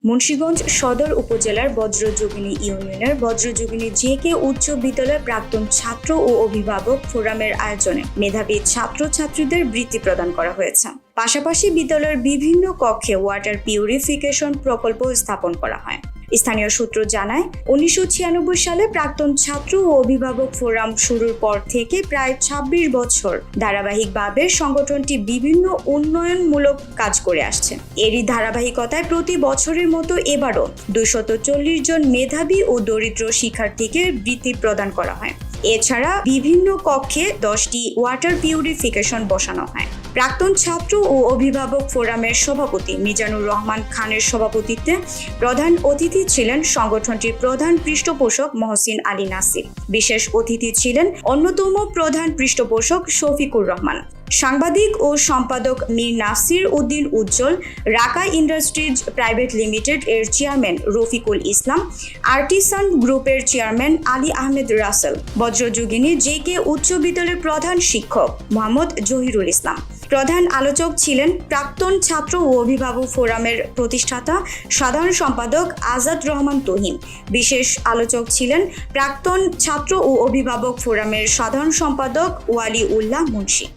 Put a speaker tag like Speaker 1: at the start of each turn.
Speaker 1: মুন্সিগঞ্জ সদর উপজেলার বজ্রযোগিনী ইউনিয়নের বজ্রযোগিনী জেকে উচ্চ বিদ্যালয়ের প্রাক্তন ছাত্র ও অভিভাবক ফোরামের আয়োজনে মেধাবী ছাত্রছাত্রীদের বৃত্তি প্রদান করা হয়েছে। পাশাপাশি বিদ্যালয়ের বিভিন্ন কক্ষে ওয়াটার পিউরিফিকেশন প্রকল্প স্থাপন করা হয়। স্থানীয় সূত্র জানায়, 1996 সালে প্রাক্তন ছাত্র ও অভিভাবক ফোরাম শুরুর পর থেকে প্রায় 26 বছর ধারাবাহিকভাবে সংগঠনটি বিভিন্ন উন্নয়নমূলক কাজ করে আসছে। এরই ধারাবাহিকতায় প্রতি বছরের মতো এবারও 240 জন মেধাবী ও দরিদ্র শিক্ষার্থীকে বৃত্তি প্রদান করা হয়। এছাড়া বিভিন্ন কক্ষে 10টি ওয়াটার পিউরিফিকেশন বসানো হয়। প্রাক্তন ছাত্র ও অভিভাবক ফোরামের সভাপতি মিজানুর রহমান খানের সভাপতিত্বে প্রধান অতিথি ছিলেন সংগঠনটির প্রধান পৃষ্ঠপোষক মহসিন আলী নাসির। বিশেষ অতিথি ছিলেন অন্যতম প্রধান পৃষ্ঠপোষক শফিকুর রহমান, সাংবাদিক ও সম্পাদক মীর নাসির উদ্দিন উজ্জ্বল, রাকা ইন্ডাস্ট্রিজ প্রাইভেট লিমিটেড এর চেয়ারম্যান রফিকুল ইসলাম, আর্টিসান গ্রুপের চেয়ারম্যান আলী আহমেদ রাসেল, বজ্রযোগিনী জেকে উচ্চ বিদ্যালয়ের প্রধান শিক্ষক মোহাম্মদ জহিরুল ইসলাম। প্রধান আলোচক ছিলেন প্রাক্তন ছাত্র ও অভিভাবক ফোরামের প্রতিষ্ঠাতা সাধারণ সম্পাদক আজাদ রহমান তুহিন। বিশেষ আলোচক ছিলেন প্রাক্তন ছাত্র ও অভিভাবক ফোরামের সাধারণ সম্পাদক ওয়ালি উল্লাহ মুন্সি।